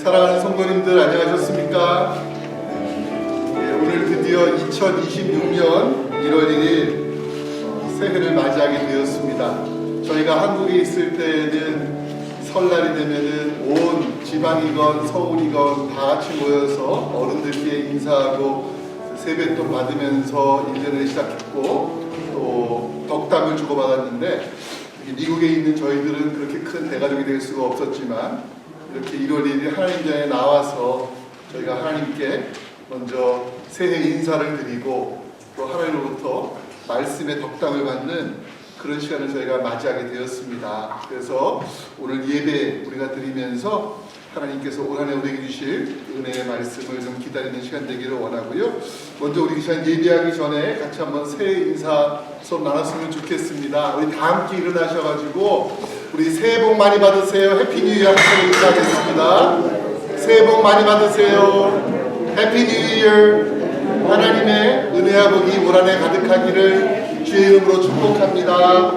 사랑하는 성도님들 안녕하셨습니까? 오늘 드디어 2026년 1월 1일 새해를 맞이하게 되었습니다. 저희가 한국에 있을 때에는 설날이 되면은 온 지방이건 서울이건 다 같이 모여서 어른들께 인사하고 세뱃돈 받으면서 1년을 시작했고 또 덕담을 주고받았는데 미국에 있는 저희들은 그렇게 큰 대가족이 될 수가 없었지만 이렇게 1월 1일 하나님전에 나와서 저희가 하나님께 먼저 새해 인사를 드리고 또 하나님으로부터 말씀의 덕담을 받는 그런 시간을 저희가 맞이하게 되었습니다. 그래서 오늘 예배 우리가 드리면서 하나님께서 올 한 해 우리에게 주실 은혜의 말씀을 좀 기다리는 시간 되기를 원하고요. 먼저 우리 시간 예배하기 전에 같이 한번 새해 인사 수업 나눴으면 좋겠습니다. 우리 다 함께 일어나셔가지고 우리 새해 복 많이 받으세요. 해피 뉴 이어 함께 인사하겠습니다. 새해 복 많이 받으세요. 해피 뉴 이어. 하나님의 은혜와 복이 올 한 해 가득하기를 주의 이름으로 축복합니다.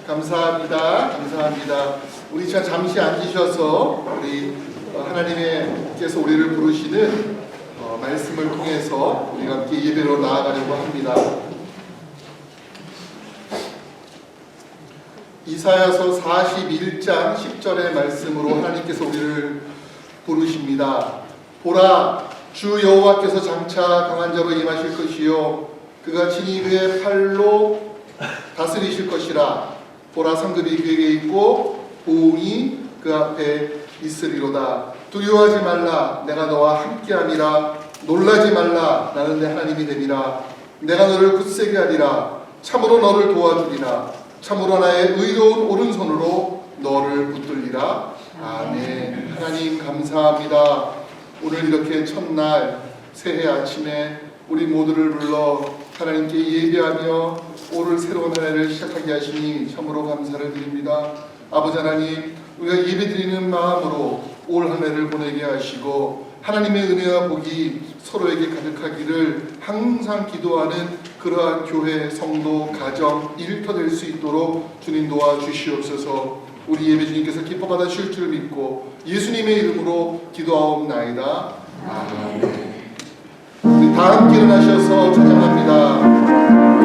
감사합니다. 감사합니다. 우리 잠시 앉으셔서 우리 하나님께서 우리를 부르시는 말씀을 통해서 우리가 함께 예배로 나아가려고 합니다. 이사야서 41장 10절의 말씀으로 하나님께서 우리를 부르십니다. 보라, 주 여호와께서 장차 강한 자로 임하실 것이요 그가 친히 그의 팔로 다스리실 것이라. 보라, 상급이 그에게 있고 보응이 그 앞에 있으리로다. 두려워하지 말라, 내가 너와 함께함이라. 놀라지 말라, 나는 내 하나님이 됨이라. 내가 너를 굳세게 하리라. 참으로 너를 도와주리라. 참으로 나의 의로운 오른손으로 너를 붙들리라. 아멘. 하나님 감사합니다. 오늘 이렇게 첫날 새해 아침에 우리 모두를 불러 하나님께 예배하며 오늘 새로운 한 해를 시작하게 하시니 참으로 감사를 드립니다. 아버지 하나님, 우리가 예배드리는 마음으로 올 한 해를 보내게 하시고 하나님의 은혜와 복이 서로에게 가득하기를 항상 기도하는 그러한 교회, 성도, 가정, 일터 될 수 있도록 주님 도와주시옵소서. 우리 예배 주님께서 기뻐 받으실 줄 믿고 예수님의 이름으로 기도하옵나이다. 아멘. 우리 다 함께 일어나셔서 찬양합니다.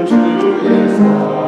주의 사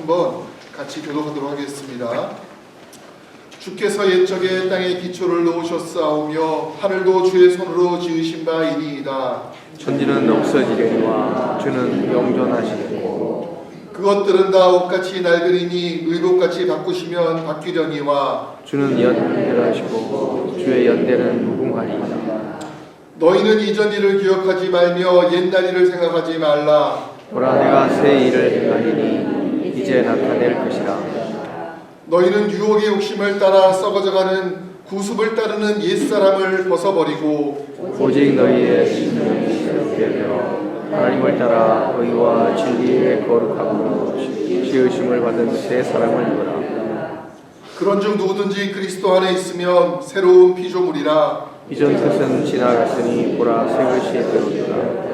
한번 같이 교독하도록 하겠습니다. 주께서 옛적에 땅에 기초를 놓으셨사오며 하늘도 주의 손으로 지으신 바이니이다. 천지는 없어지려니와 주는 영존하시고 그것들은 다 옷같이 낡으리니 의복같이 바꾸시면 바뀌려니와 주는 연대하시고 주의 연대는 무궁하리이다. 너희는 이전 일을 기억하지 말며 옛날 일을 생각하지 말라. 보라 내가 새 일을 행하리니 이제 나타낼 것이라. 너희는 유혹의 욕심을 따라 썩어져가는 구습을 따르는 옛사람을 벗어버리고 오직 너희의 심령이 새롭게 되어 하나님을 따라 의와 진리에 거룩하고 지으심을 받은 새 사람을 입어라. 그런즉 누구든지 그리스도 안에 있으면 새로운 피조물이라. 이전 것은 지나갔으니 보라 새 것이 되었도다.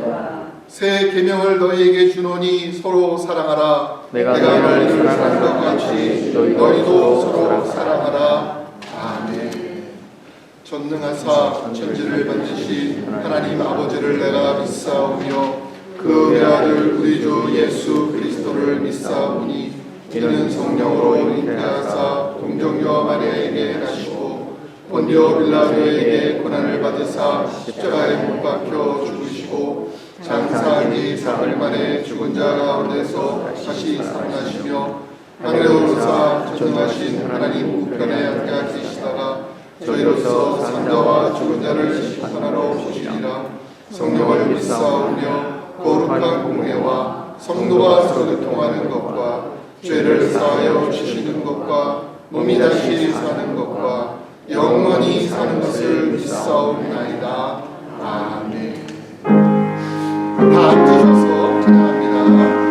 새 계명을 너희에게 주노니 서로 사랑하라. 내가 너희를 사랑하는 것 같이 너희도 서로 사랑하라. 아멘. 전능하사 천지를 만드신 하나님 아버지를 내가 믿사오며 그 외아들 우리 주 예수 그리스도를 믿사오니 이는 성령으로 잉태하사 동정녀 마리아에게 나시고 본디오 빌라도에게 고난을 받으사 십자가에 못 박혀 죽으시고 장사한 지 사흘 만에 죽은 자 가운데서 다시 살아나시며 하늘에 오르사 전능하신 하나님 우편에 앉아 계시다가 저희로서 산자와 죽은 자를 심판하러 오시리라. 성령을 믿사오며 거룩한 공회와 성도가 서로 교통하는 것과 죄를 사하여 주시는 것과 몸이 다시 사는 것과 영원히 사는 것을 믿사옵나이다. 아멘. 다 앉으셔서 찬양합니다.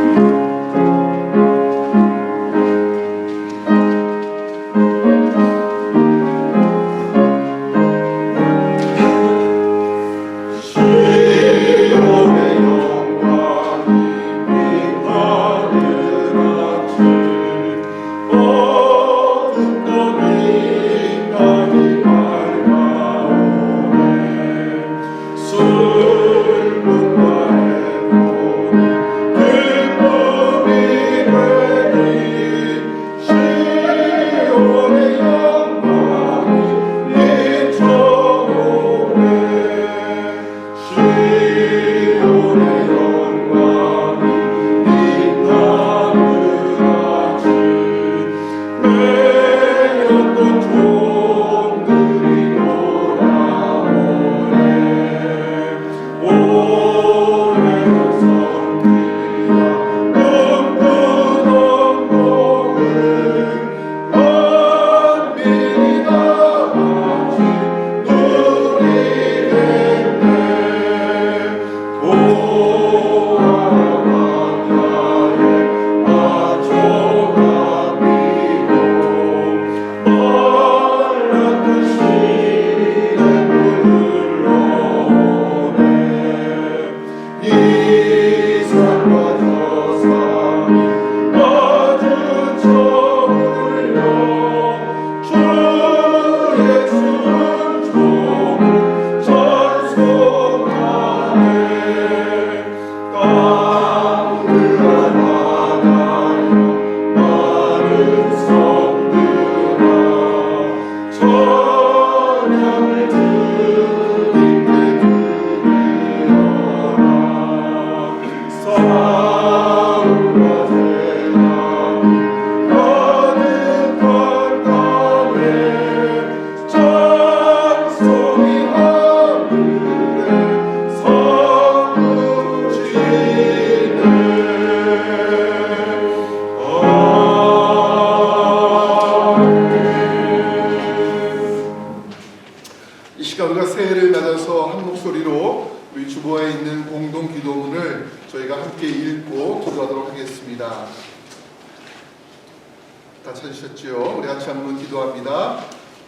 다 찾으셨지요? 우리 같이 한번 기도합니다.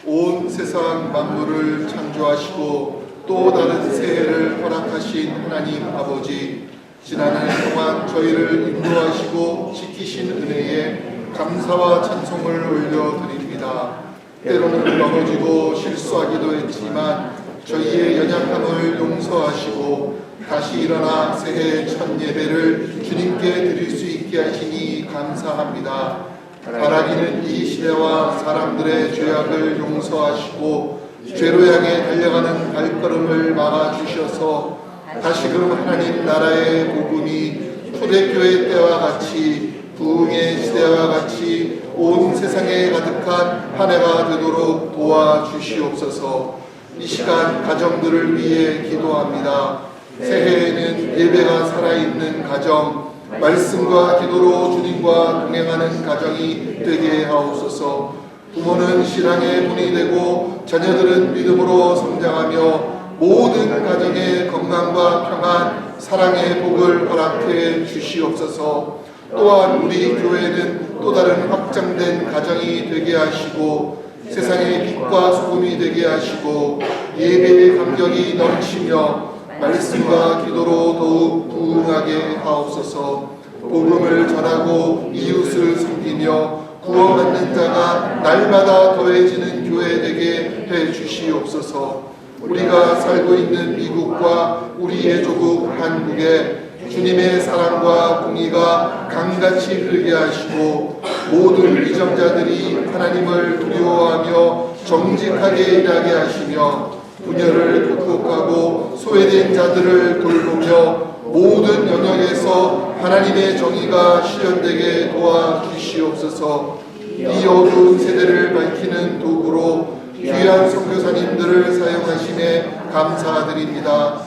온 세상 만물을 창조하시고 또 다른 새해를 허락하신 하나님 아버지, 지난 한 해 동안 저희를 인도하시고 지키신 은혜에 감사와 찬송을 올려드립니다. 때로는 넘어지고 실수하기도 했지만 저희의 연약함을 용서하시고 다시 일어나 새해 첫 예배를 주님께 드릴 수 있게 하시니 감사합니다. 바라기는 이 시대와 사람들의 죄악을 용서하시고 죄로 향해 달려가는 발걸음을 막아주셔서 다시금 하나님 나라의 복음이 초대교회 때와 같이 부흥의 시대와 같이 온 세상에 가득한 한 해가 되도록 도와주시옵소서. 이 시간 가정들을 위해 기도합니다. 새해에는 예배가 살아있는 가정, 말씀과 기도로 주님과 동행하는 가정이 되게 하옵소서. 부모는 신앙의 분이 되고 자녀들은 믿음으로 성장하며 모든 가정의 건강과 평안, 사랑의 복을 허락해 주시옵소서. 또한 우리 교회는 또 다른 확장된 가정이 되게 하시고 세상의 빛과 소금이 되게 하시고 예배의 감격이 넘치며 말씀과 기도로 더욱 부흥하게 하옵소서. 복음을 전하고 이웃을 섬기며 구원받는 자가 날마다 더해지는 교회 되게 해 주시옵소서. 우리가 살고 있는 미국과 우리의 조국 한국에 주님의 사랑과 공의가 강같이 흐르게 하시고 모든 위정자들이 하나님을 두려워하며 정직하게 일하게 하시며 분열을 극복하고 소외된 자들을 돌보며 모든 영역에서 하나님의 정의가 실현되게 도와주시옵소서. 이 어두운 세대를 밝히는 도구로 귀한 선교사님들을 사용하심에 감사드립니다.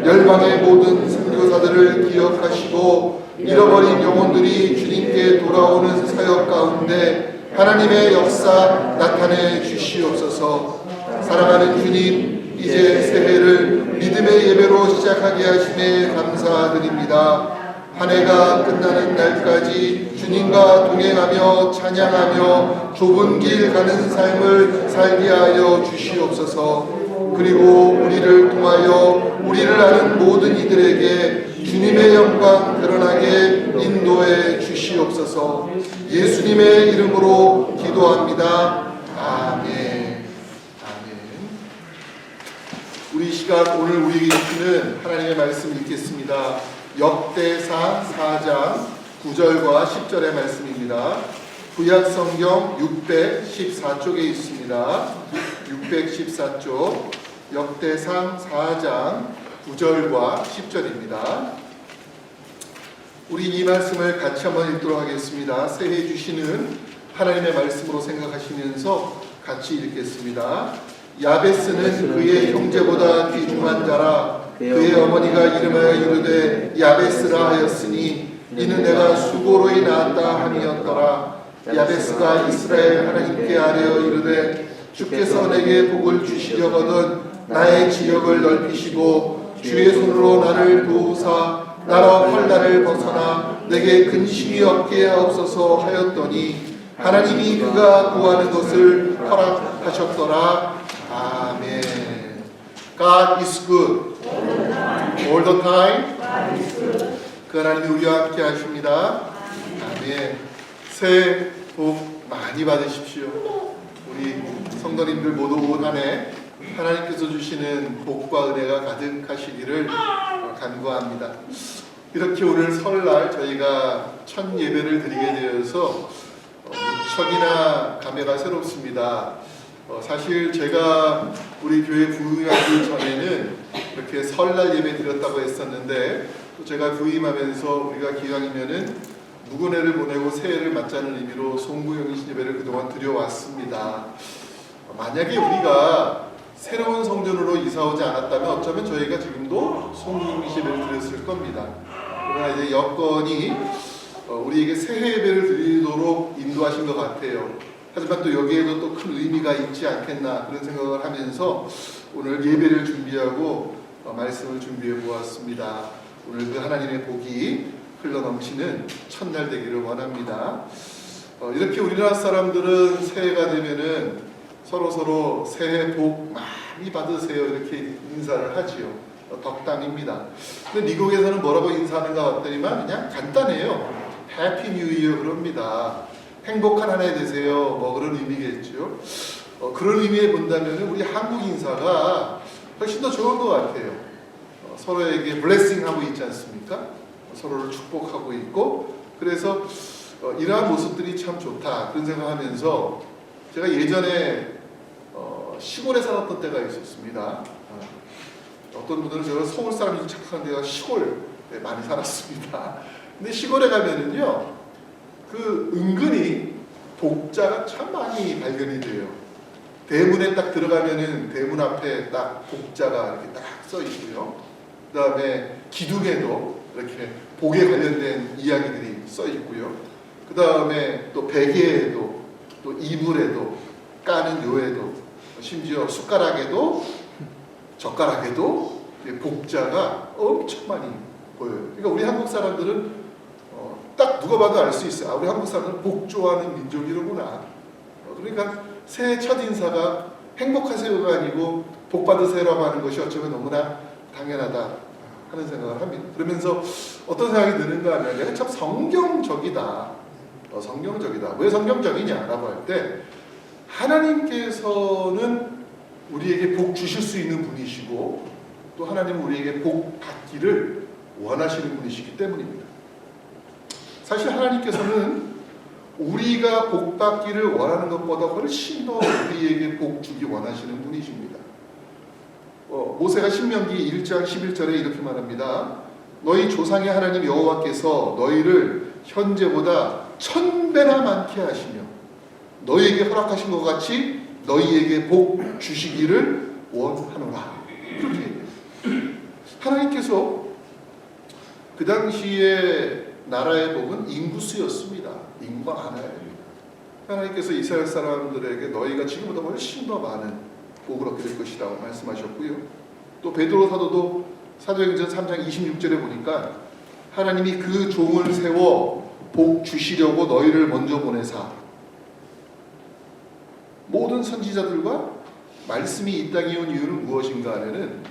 열방의 모든 선교사들을 기억하시고 잃어버린 영혼들이 주님께 돌아오는 사역 가운데 하나님의 역사 나타내 주시옵소서. 사랑하는 주님, 이제 새해를 믿음의 예배로 시작하게 하심에 감사드립니다. 한 해가 끝나는 날까지 주님과 동행하며 찬양하며 좁은 길 가는 삶을 살게 하여 주시옵소서. 그리고 우리를 통하여 우리를 아는 모든 이들에게 주님의 영광 드러나게 인도해 주시옵소서. 예수님의 이름으로 기도합니다. 아멘. 우리 시간 오늘 우리에게 주시는 하나님의 말씀 읽겠습니다. 역대상 4장 9절과 10절의 말씀입니다. 구약성경 614쪽에 있습니다. 614쪽 역대상 4장 9절과 10절입니다. 우리 이 말씀을 같이 한번 읽도록 하겠습니다. 새해 주시는 하나님의 말씀으로 생각하시면서 같이 읽겠습니다. 야베스는 그의 형제보다 귀중한 자라. 그의 어머니가 이름하여 이르되 야베스라 하였으니 이는 내가 수고로 낳았다 함이었더라. 야베스가 이스라엘 하나님께 아뢰어 이르되 주께서 내게 복을 주시려거든 나의 지역을 넓히시고 주의 손으로 나를 도우사 나라 환난을 벗어나 내게 근심이 없게 하옵소서 하였더니 하나님이 그가 구하는 것을 허락하셨더라. 아멘. God is good all the time. 그 하나님이 우리와 함께 하십니다. 아멘. 새해 복 많이 받으십시오. 우리 성도님들 모두 올 한 해 하나님께서 주시는 복과 은혜가 가득하시기를 간구합니다. 이렇게 오늘 설날 저희가 첫 예배를 드리게 되어서 무척이나 감회가 새롭습니다. 사실 제가 우리 교회 부임하기 전에는 이렇게 설날 예배 드렸다고 했었는데 또 제가 부임하면서 우리가 기왕이면은 무근해를 보내고 새해를 맞자는 의미로 송구영신 예배를 그동안 드려왔습니다. 만약에 우리가 새로운 성전으로 이사오지 않았다면 어쩌면 저희가 지금도 송구영신 예배를 드렸을 겁니다. 그러나 이제 여건이 우리에게 새해 예배를 드리도록 인도하신 것 같아요. 하지만 또 여기에도 또 큰 의미가 있지 않겠나 그런 생각을 하면서 오늘 예배를 준비하고 말씀을 준비해 보았습니다. 오늘 그 하나님의 복이 흘러넘치는 첫날 되기를 원합니다. 이렇게 우리나라 사람들은 새해가 되면은 서로 새해 복 많이 받으세요 이렇게 인사를 하지요. 덕담입니다. 근데 미국에서는 뭐라고 인사하는가 봤더니만 그냥 간단해요. 해피 뉴 이어 그럽니다. 행복한 한 해 되세요. 뭐 그런 의미겠죠. 그런 의미에 본다면 우리 한국 인사가 훨씬 더 좋은 것 같아요. 서로에게 블레싱하고 있지 않습니까? 서로를 축복하고 있고, 그래서 이러한 모습들이 참 좋다 그런 생각하면서 제가 예전에 시골에 살았던 때가 있었습니다. 어떤 분들은 제가 서울 사람이 착각하는데 시골에 많이 살았습니다. 근데 시골에 가면은요, 그 은근히 복자가 참 많이 발견이 돼요. 대문에 딱 들어가면은 대문 앞에 딱 복자가 이렇게 딱 써 있고요. 그 다음에 기둥에도 이렇게 복에 관련된 이야기들이 써 있고요. 그 다음에 또 베개에도 또 이불에도 까는 요에도 심지어 숟가락에도 젓가락에도 복자가 엄청 많이 보여요. 그러니까 우리 한국 사람들은 딱 누가 봐도 알 수 있어요. 우리 한국 사람들은 복 좋아하는 민족이로구나. 그러니까 새해 첫 인사가 행복하세요가 아니고 복 받으세요라고 하는 것이 어쩌면 너무나 당연하다 하는 생각을 합니다. 그러면서 어떤 생각이 드는가 하면 내가 참 성경적이다. 성경적이다. 왜 성경적이냐라고 할 때 하나님께서는 우리에게 복 주실 수 있는 분이시고 또 하나님은 우리에게 복 받기를 원하시는 분이시기 때문입니다. 사실 하나님께서는 우리가 복 받기를 원하는 것보다 훨씬 더 우리에게 복 주기 원하시는 분이십니다. 모세가 신명기 1장 11절에 이렇게 말합니다. 너희 조상의 하나님 여호와께서 너희를 현재보다 1000배나 많게 하시며 너희에게 허락하신 것 같이 너희에게 복 주시기를 원하노라. 그렇게 얘기해요. 하나님께서 그 당시에 나라의 복은 인구수였습니다. 인구가 많아야 됩니다. 하나님께서 이스라엘 사람들에게 너희가 지금보다 훨씬 더 많은 복을 얻게 될 것이라고 말씀하셨고요. 또 베드로 사도도 사도행전 3장 26절에 보니까 하나님이 그 종을 세워 복 주시려고 너희를 먼저 보내사 모든 선지자들과 말씀이 이 땅에 온 이유는 무엇인가 하면은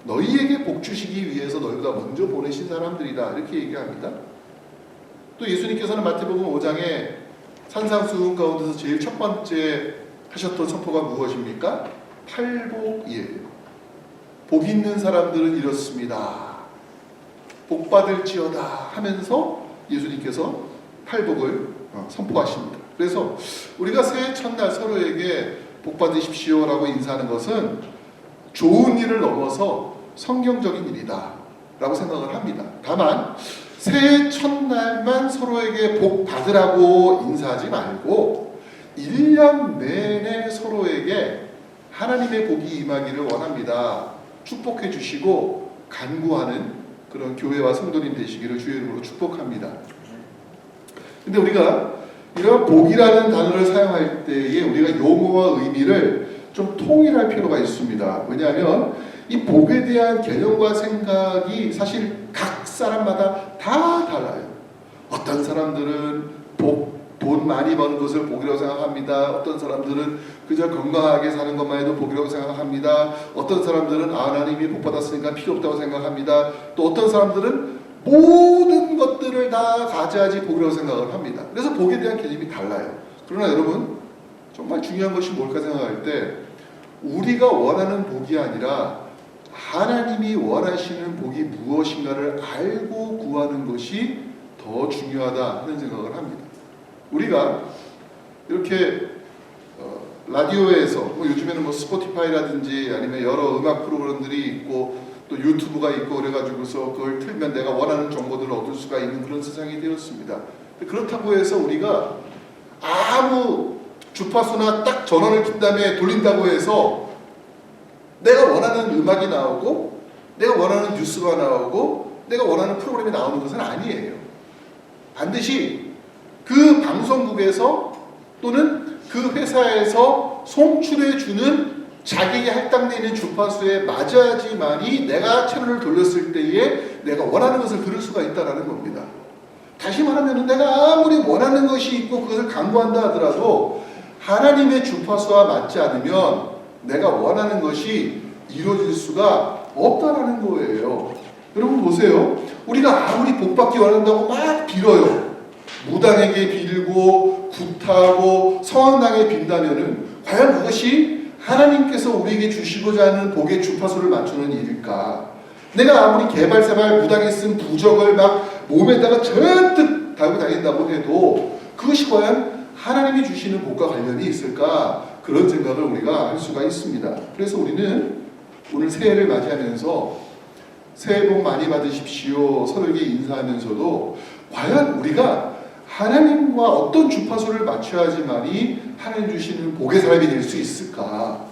너희에게 복 주시기 위해서 너희보다 먼저 보내신 사람들이다 이렇게 얘기합니다. 또 예수님께서는 마태복음 5장에 산상수훈 가운데서 제일 첫 번째 하셨던 선포가 무엇입니까? 팔복이에요. 복 있는 사람들은 이렇습니다. 복 받을지어다 하면서 예수님께서 팔복을 선포하십니다. 그래서 우리가 새해 첫날 서로에게 복 받으십시오라고 인사하는 것은 좋은 일을 넘어서 성경적인 일이다 라고 생각을 합니다. 다만 새해 첫날만 서로에게 복 받으라고 인사하지 말고 1년 내내 서로에게 하나님의 복이 임하기를 원합니다. 축복해 주시고 간구하는 그런 교회와 성도님 되시기를 주의 이름으로 축복합니다. 근데 우리가 이런 복이라는 단어를 사용할 때에 우리가 용어와 의미를 좀 통일할 필요가 있습니다. 왜냐하면 이 복에 대한 개념과 생각이 사실 각 사람마다 다 달라요. 어떤 사람들은 돈 많이 버는 것을 복이라고 생각합니다. 어떤 사람들은 그저 건강하게 사는 것만 해도 복이라고 생각합니다. 어떤 사람들은 하나님이 복 받았으니까 필요 없다고 생각합니다. 또 어떤 사람들은 모든 것들을 다 가져야지 복이라고 생각을 합니다. 그래서 복에 대한 개념이 달라요. 그러나 여러분 정말 중요한 것이 뭘까 생각할 때 우리가 원하는 복이 아니라 하나님이 원하시는 복이 무엇인가를 알고 구하는 것이 더 중요하다 하는 생각을 합니다. 우리가 이렇게 라디오에서 요즘에는 스포티파이라든지 아니면 여러 음악 프로그램들이 있고 또 유튜브가 있고 그래가지고서 그걸 틀면 내가 원하는 정보들을 얻을 수가 있는 그런 세상이 되었습니다. 그렇다고 해서 우리가 아무 주파수나 딱 전원을 킨 다음에 돌린다고 해서 내가 원하는 음악이 나오고 내가 원하는 뉴스가 나오고 내가 원하는 프로그램이 나오는 것은 아니에요. 반드시 그 방송국에서 또는 그 회사에서 송출해 주는 자기에게 할당되어 있는 주파수에 맞아야지만이 내가 채널을 돌렸을 때에 내가 원하는 것을 들을 수가 있다는 겁니다. 다시 말하면 내가 아무리 원하는 것이 있고 그것을 강구한다 하더라도 하나님의 주파수와 맞지 않으면 내가 원하는 것이 이루어질 수가 없다라는 거예요. 여러분 보세요. 우리가 아무리 복받기 원한다고 막 빌어요. 무당에게 빌고 구타하고 성황당에 빈다면은 과연 그것이 하나님께서 우리에게 주시고자 하는 복의 주파수를 맞추는 일일까? 내가 아무리 개발세발 무당에 쓴 부적을 막 몸에다가 잔뜩 달고 다닌다고 해도 그것이 과연 하나님이 주시는 복과 관련이 있을까? 그런 생각을 우리가 할 수가 있습니다. 그래서 우리는 오늘 새해를 맞이하면서 새해 복 많이 받으십시오 서로에게 인사하면서도 과연 우리가 하나님과 어떤 주파수를 맞춰야지만이 하나님 주시는 복의 사람이 될 수 있을까?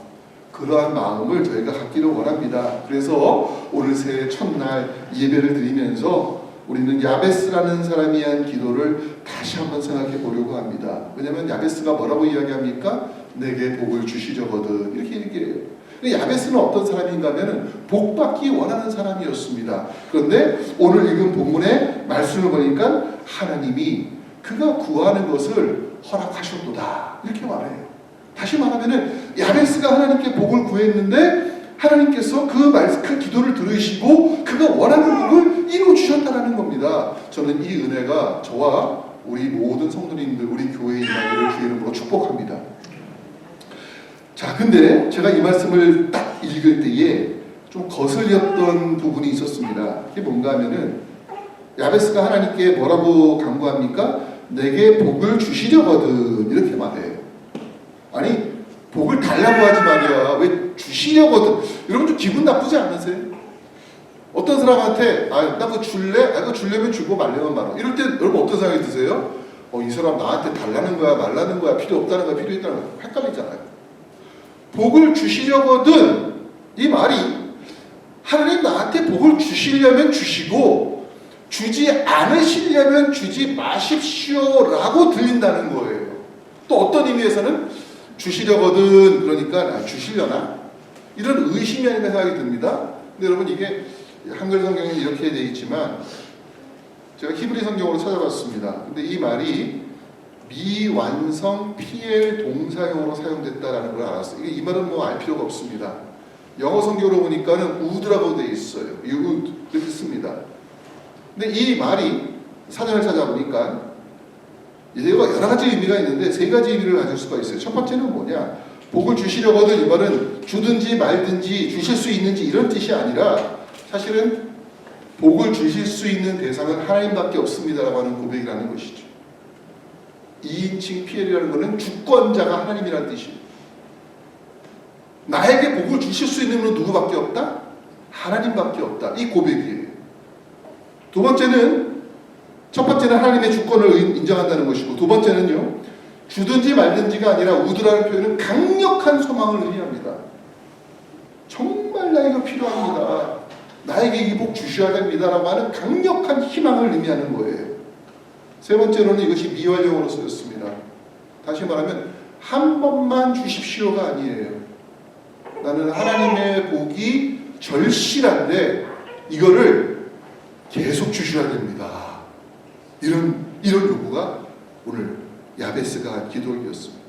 그러한 마음을 저희가 갖기를 원합니다. 그래서 오늘 새해 첫날 예배를 드리면서 우리는 야베스라는 사람이 한 기도를 다시 한번 생각해 보려고 합니다. 왜냐하면 야베스가 뭐라고 이야기합니까? 내게 복을 주시려거든 이렇게 얘기해요. 야베스는 어떤 사람인가 하면 복받기 원하는 사람이었습니다. 그런데 오늘 읽은 본문의 말씀을 보니까 하나님이 그가 구하는 것을 허락하셨도다 이렇게 말해요. 다시 말하면 야베스가 하나님께 복을 구했는데 하나님께서 그 기도를 들으시고 그가 원하는 복을 이루어 주셨다는 겁니다. 저는 이 은혜가 저와 우리 모든 성도님들 우리 교회에 임하기를 주의 이름으로 축복합니다. 자, 근데 제가 이 말씀을 딱 읽을 때에 좀 거슬렸던 부분이 있었습니다. 그게 뭔가 하면은 야베스가 하나님께 뭐라고 간구합니까? 내게 복을 주시려거든 이렇게 말해요. 아니 복을 달라고 하지 말이야. 왜 주시려거든. 여러분 좀 기분 나쁘지 않으세요? 어떤 사람한테 나 그거 줄래? 그거 주려면 주고 말려면 말아. 이럴 때 여러분 어떤 생각이 드세요? 이 사람 나한테 달라는 거야 말라는 거야 필요 없다는 거야 필요 있다는 거야 헷갈리잖아요. 복을 주시려거든 이 말이 하나님 나한테 복을 주시려면 주시고 주지 않으시려면 주지 마십시오라고 들린다는 거예요. 또 어떤 의미에서는 주시려거든 그러니까 주시려나? 이런 의심이 아닌가 생각이 듭니다. 근데 여러분 이게 한글 성경에 이렇게 되어 있지만 제가 히브리 성경으로 찾아봤습니다. 근데 이 말이 미완성 PL 동사형으로 사용됐다라는 걸 알았어요. 이 말은 뭐 알 필요가 없습니다. 영어 성경으로 보니까는 would라고 되어 있어요. you would 이렇게 씁니다. 근데 이 말이 사전을 찾아보니까 얘가 여러 가지 의미가 있는데 세 가지 의미를 가질 수가 있어요. 첫 번째는 뭐냐? 복을 주시려거든 이 말은 주든지 말든지 주실 수 있는지 이런 뜻이 아니라 사실은 복을 주실 수 있는 대상은 하나님밖에 없습니다라고 하는 고백이라는 것이죠. 2인칭 PL이라는 것은 주권자가 하나님이라는 뜻이에요. 나에게 복을 주실 수 있는 분은 누구밖에 없다? 하나님밖에 없다. 이 고백이에요. 두 번째는 첫 번째는 하나님의 주권을 인정한다는 것이고 두 번째는요. 주든지 말든지가 아니라 우드라는 표현은 강력한 소망을 의미합니다. 정말 나에게 필요합니다. 나에게 이 복 주셔야 됩니다라고 하는 강력한 희망을 의미하는 거예요. 세 번째로는 이것이 미완용어로 쓰였습니다. 다시 말하면 한 번만 주십시오가 아니에요. 나는 하나님의 복이 절실한데 이거를 계속 주셔야 됩니다. 이런 요구가 오늘 야베스가 한 기도였습니다.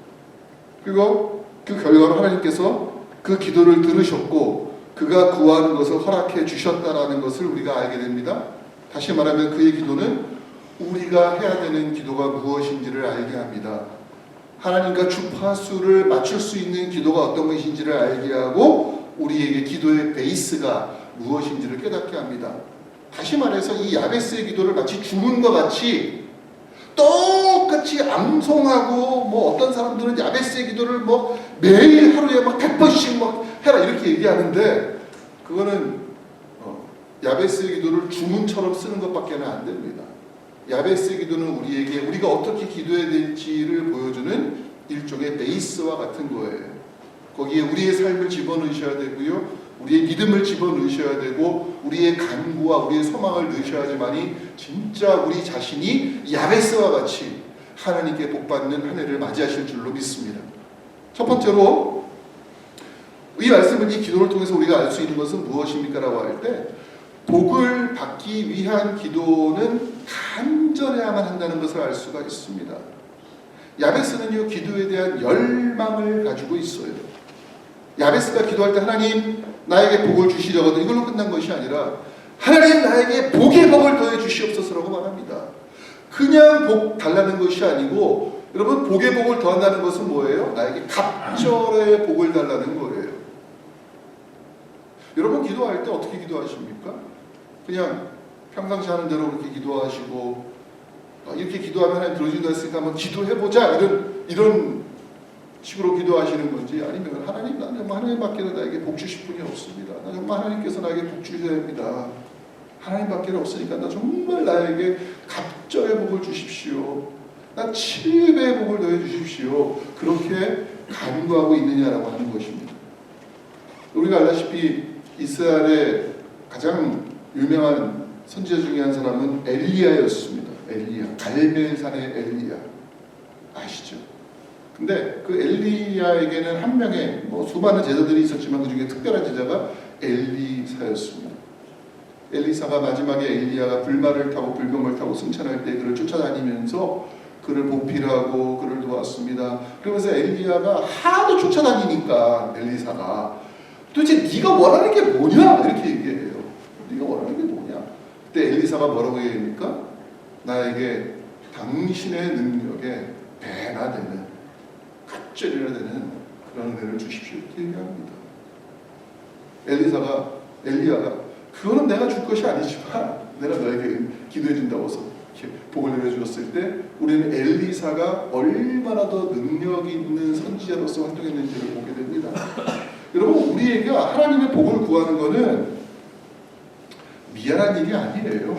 그리고 그 결과로 하나님께서 그 기도를 들으셨고 그가 구하는 것을 허락해 주셨다라는 것을 우리가 알게 됩니다. 다시 말하면 그의 기도는 우리가 해야 되는 기도가 무엇인지를 알게 합니다. 하나님과 주파수를 맞출 수 있는 기도가 어떤 것인지를 알게 하고 우리에게 기도의 베이스가 무엇인지를 깨닫게 합니다. 다시 말해서 이 야베스의 기도를 마치 주문과 같이 똑같이 암송하고 뭐 어떤 사람들은 야베스의 기도를 뭐 매일 하루에 막 100번씩 막 해라 이렇게 얘기하는데 그거는 야베스의 기도를 주문처럼 쓰는 것밖에는 안 됩니다. 야베스의 기도는 우리에게 우리가 어떻게 기도해야 될지를 보여주는 일종의 베이스와 같은 거예요. 거기에 우리의 삶을 집어넣으셔야 되고요. 우리의 믿음을 집어넣으셔야 되고 우리의 간구와 우리의 소망을 넣으셔야지만이 진짜 우리 자신이 야베스와 같이 하나님께 복받는 한 해를 맞이하실 줄로 믿습니다. 첫 번째로 이 말씀을 이 기도를 통해서 우리가 알 수 있는 것은 무엇입니까? 라고 할 때 복을 받기 위한 기도는 간절해야만 한다는 것을 알 수가 있습니다. 야베스는요 기도에 대한 열망을 가지고 있어요. 야베스가 기도할 때 하나님 나에게 복을 주시려거든 이걸로 끝난 것이 아니라 하나님 나에게 복의 복을 더해 주시옵소서라고 말합니다. 그냥 복 달라는 것이 아니고 여러분 복의 복을 더한다는 것은 뭐예요? 나에게 갑절의 복을 달라는 거예요. 여러분 기도할 때 어떻게 기도하십니까? 그냥 평상시 하는 대로 그렇게 기도하시고 이렇게 기도하면 하나님 들어준다 했으니까 한번 기도해보자 이런 식으로 기도하시는 건지, 아니면 하나님, 나는 정말 하나님밖에는 나에게 복 주실 분이 없습니다. 나 정말 하나님께서 나에게 복 주셔야 됩니다. 하나님밖에 없으니까 나 정말 나에게 갑절의 복을 주십시오. 나 7배의 복을 더해 주십시오. 그렇게 간구하고 있느냐라고 하는 것입니다. 우리가 알다시피 이스라엘의 가장 유명한 선지자 중에 한 사람은 엘리야였습니다. 엘리야, 갈멜산의 엘리야 아시죠? 근데 그 엘리야에게는 한 명의 수많은 제자들이 있었지만 그 중에 특별한 제자가 엘리사였습니다. 엘리사가 마지막에 엘리야가 불말을 타고 불병을 타고 승천할 때 그를 쫓아다니면서 그를 보필하고 그를 도왔습니다. 그러면서 엘리야가 하도 쫓아다니니까 엘리사가 도대체 네가 원하는 게 뭐냐 이렇게 얘기해요. 네가 원하는 게 뭐냐? 그때 엘리사가 뭐라고 얘기합니까? 나에게 당신의 능력에 배나 되는 갑절이나 되는 그런 은혜를 주십시오 이렇게 얘기합니다. 엘리야가 그거는 내가 줄 것이 아니지만 내가 너에게 기도해 준다고 해서 이렇게 복을 내려주었을 때 우리는 엘리사가 얼마나 더 능력 있는 선지자로서 활동했는지를 보게 됩니다. 여러분, 우리가 하나님의 복을 구하는 것은 미안한 일이 아니에요.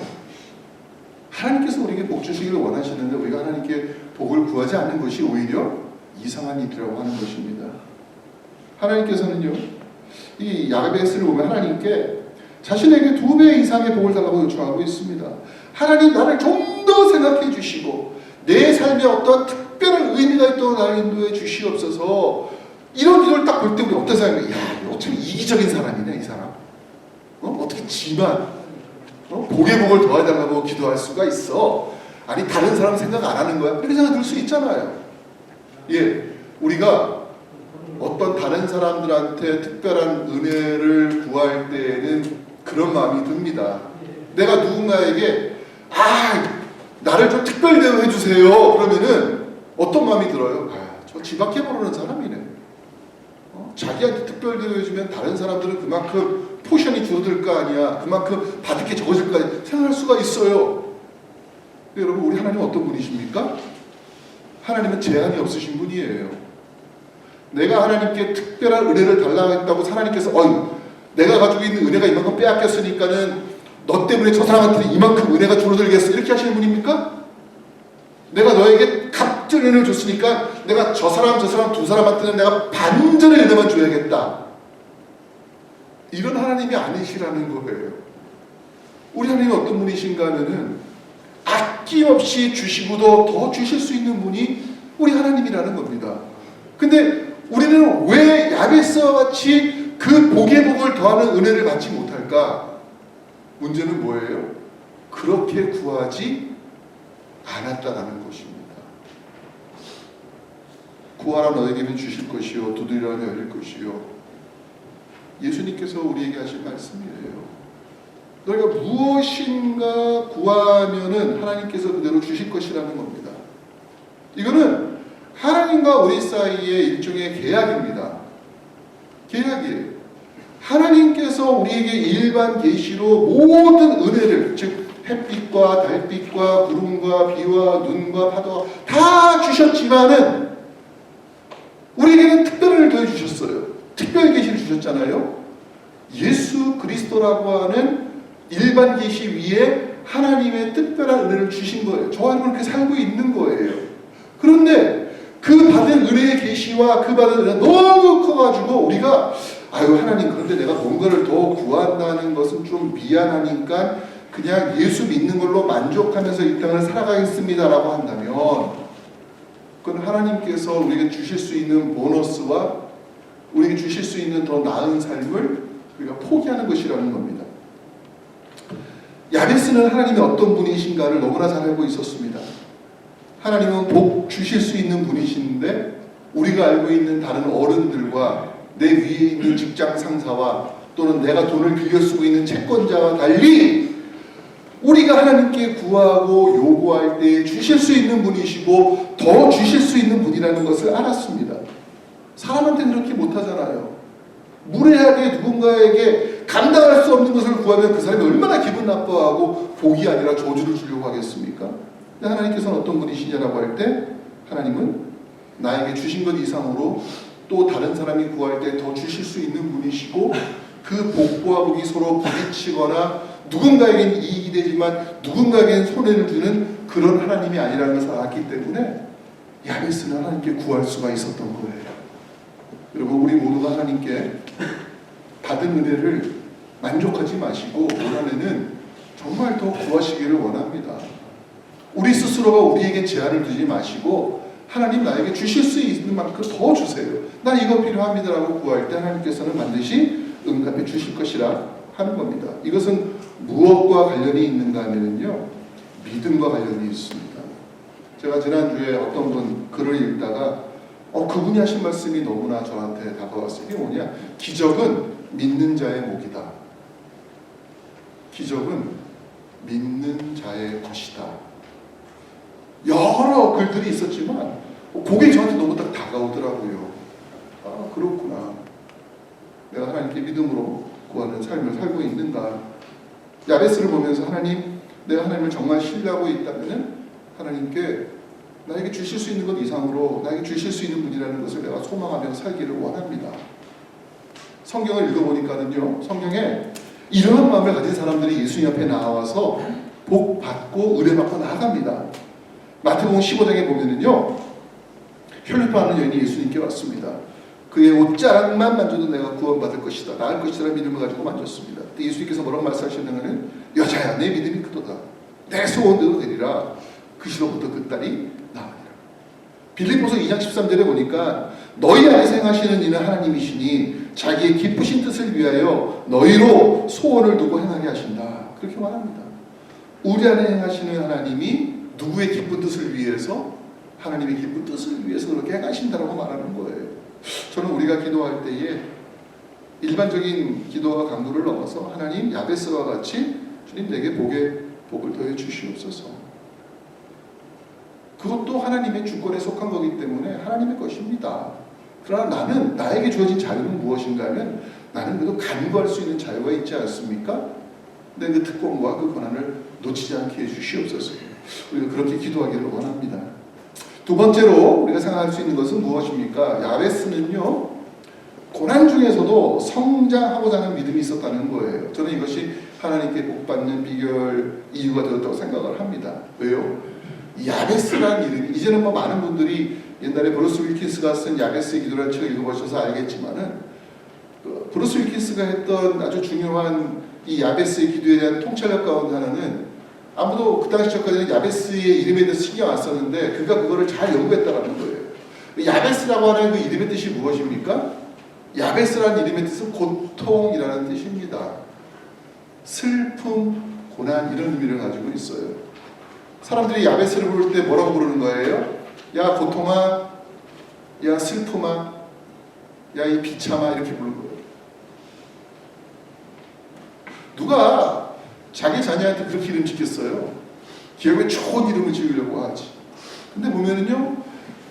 하나님께서 우리에게 복 주시기를 원하시는데 우리가 하나님께 복을 구하지 않는 것이 오히려 이상한 일이라고 하는 것입니다. 하나님께서는요, 이 야베스를 보면 하나님께 자신에게 2배 이상의 복을 달라고 요청하고 있습니다. 하나님, 나를 좀 더 생각해 주시고 내 삶에 어떠한 특별한 의미가 있도록 나를 인도해 주시옵소서. 이런 기도를 딱 볼 때 우리 어떤 생각이, 야, 어쩜 이기적인 사람이네 이 사람. 어떻게 지만 복의 복을 더해달라고 기도할 수가 있어. 아니, 다른 사람 생각 안 하는 거야? 이렇게 생각 들 수 있잖아요. 예, 우리가 어떤 다른 사람들한테 특별한 은혜를 구할 때에는 그런 마음이 듭니다. 내가 누군가에게 나를 좀 특별 대우해 주세요 그러면은 어떤 마음이 들어요? 저 지밖에 모르는 사람이네. 자기한테 특별 대우해 주면 다른 사람들은 그만큼 포션이 줄어들 거 아니야, 그만큼 받을 게 적어질 거 아니야 생각할 수가 있어요. 여러분, 우리 하나님은 어떤 분이십니까? 하나님은 제한이 없으신 분이에요. 내가 하나님께 특별한 은혜를 달라고 했다고 하나님께서 내가 가지고 있는 은혜가 이만큼 빼앗겼으니까는 너 때문에 저 사람한테는 이만큼 은혜가 줄어들겠어 이렇게 하시는 분입니까? 내가 너에게 갑절 은혜를 줬으니까 내가 저 사람 두 사람한테는 내가 반절의 은혜만 줘야겠다, 이런 하나님이 아니시라는 거예요. 우리 하나님은 어떤 분이신가 하면은 아낌없이 주시고도 더 주실 수 있는 분이 우리 하나님이라는 겁니다. 근데 우리는 왜 야베스와 같이 그 복의 복을 더하는 은혜를 받지 못할까? 문제는 뭐예요? 그렇게 구하지 않았다라는 것입니다. 구하라 너에게는 주실 것이요 두드리라 열릴 것이요. 예수님께서 우리에게 하신 말씀이에요. 너희가 무엇인가 구하면은 하나님께서 그대로 주실 것이라는 겁니다. 이거는 하나님과 우리 사이의 일종의 계약입니다. 계약이에요. 하나님께서 우리에게 일반 계시로 모든 은혜를, 즉 햇빛과 달빛과 구름과 비와 눈과 파도가 다 주셨지만은 우리에게는 특별을 더해 주셨어요. 특별 계시를 주셨잖아요. 예수 그리스도라고 하는 일반 계시 위에 하나님의 특별한 은혜를 주신 거예요. 저와 그렇게 살고 있는 거예요. 그런데 그 받은 은혜의 계시와 그 받은 은혜가 너무 커가지고 우리가 하나님, 그런데 내가 뭔가를 더 구한다는 것은 좀 미안하니까 그냥 예수 믿는 걸로 만족하면서 이 땅을 살아가겠습니다라고 한다면 그건 하나님께서 우리에게 주실 수 있는 보너스와 우리에게 주실 수 있는 더 나은 삶을 우리가 포기하는 것이라는 겁니다. 야베스는 하나님이 어떤 분이신가를 너무나 잘 알고 있었습니다. 하나님은 복 주실 수 있는 분이신데 우리가 알고 있는 다른 어른들과 내 위에 있는 직장 상사와 또는 내가 돈을 빌려 쓰고 있는 채권자와 달리 우리가 하나님께 구하고 요구할 때 주실 수 있는 분이시고 더 주실 수 있는 분이라는 것을 알았습니다. 사람한테는 그렇게 못하잖아요. 무례하게 누군가에게 감당할 수 없는 것을 구하면 그 사람이 얼마나 기분 나빠하고 복이 아니라 저주를 주려고 하겠습니까? 근데 하나님께서는 어떤 분이시냐라고 할 때 하나님은 나에게 주신 것 이상으로 또 다른 사람이 구할 때 더 주실 수 있는 분이시고 그 복과 복이 서로 부딪히거나 누군가에겐 이익이 되지만 누군가에겐 손해를 주는 그런 하나님이 아니라는 것을 알았기 때문에 야베스는 하나님께 구할 수가 있었던 거예요. 여러분, 우리 모두가 하나님께 받은 은혜를 만족하지 마시고 올 한해는 정말 더 구하시기를 원합니다. 우리 스스로가 우리에게 제한을 두지 마시고 하나님 나에게 주실 수 있는 만큼 더 주세요. 난 이거 필요합니다라고 구할 때 하나님께서는 반드시 응답해 주실 것이라 하는 겁니다. 이것은 무엇과 관련이 있는가 하면요, 믿음과 관련이 있습니다. 제가 지난주에 어떤 분 글을 읽다가 그분이 하신 말씀이 너무나 저한테 다가왔어요. 이게 뭐냐? 기적은 믿는 자의 목이다. 기적은 믿는 자의 것이다. 여러 글들이 있었지만 그게 저한테 너무 딱 다가오더라고요. 아, 그렇구나. 내가 하나님께 믿음으로 구하는 삶을 살고 있는가. 야베스를 보면서 하나님, 내가 하나님을 정말 신뢰하고 있다면 하나님께 나에게 주실 수 있는 것 이상으로 나에게 주실 수 있는 분이라는 것을 내가 소망하며 살기를 원합니다. 성경을 읽어보니까는요, 성경에 이러한 마음을 가진 사람들이 예수님 앞에 나와서 복 받고 은혜 받고 나아갑니다. 마태복음 15장에 보면은요, 혈류파 하는 여인이 예수님께 왔습니다. 그의 옷자락만 만져도 내가 구원받을 것이다, 나을 것이라는 믿음을 가지고 만졌습니다. 근데 예수님께서 뭐라고 말씀하셨냐면, 여자야, 내 믿음이 크도다. 내 소원대로 되리라. 그 시로부터 그 딸이 나으리라. 빌립보서 2장 13절에 보니까 너희 안에 행하시는 이는 하나님이시니 자기의 기쁘신 뜻을 위하여 너희로 소원을 두고 행하게 하신다. 그렇게 말합니다. 우리 안에 행하시는 하나님이 누구의 기쁜 뜻을 위해서? 하나님의 기쁜 뜻을 위해서 그렇게 행하신다라고 말하는 거예요. 저는 우리가 기도할 때에 일반적인 기도와 강도를 넘어서 하나님, 야베스와 같이 주님 내게 복을 더해 주시옵소서. 그것도 하나님의 주권에 속한 거기 때문에 하나님의 것입니다. 그러나 나는, 나에게 주어진 자유는 무엇인가 하면 나는 그래도 간구할 수 있는 자유가 있지 않습니까? 근데 그 특권과 그 권한을 놓치지 않게 해주시옵소서. 우리가 그렇게 기도하기를 원합니다. 두 번째로 우리가 생각할 수 있는 것은 무엇입니까? 야베스는요, 고난 중에서도 성장하고자 하는 믿음이 있었다는 거예요. 저는 이것이 하나님께 복받는 비결 이유가 되었다고 생각을 합니다. 왜요? 야베스라는 이름이, 이제는 뭐 많은 분들이 옛날에 브루스 윌킨스가 쓴 야베스의 기도라는 책을 읽어보셔서 알겠지만은, 브루스 윌킨스가 했던 아주 중요한 이 야베스의 기도에 대한 통찰력 가운데 하나는, 아무도 그 당시 전까지는 야베스의 이름에 대해서 신경 안 썼는데 그가 그거를 잘 연구했다라는 거예요. 야베스라고 하는 그 이름의 뜻이 무엇입니까? 야베스라는 이름의 뜻은 고통이라는 뜻입니다. 슬픔, 고난, 이런 의미를 가지고 있어요. 사람들이 야베스를 부를 때 뭐라고 부르는 거예요? 야 고통아, 야 슬픔아, 야 이 비참아, 이렇게 부르는 거예요. 누가 자기 자녀한테 그렇게 이름 짓겠어요? 기업에 좋은 이름을 지으려고 하지. 근데 보면은요,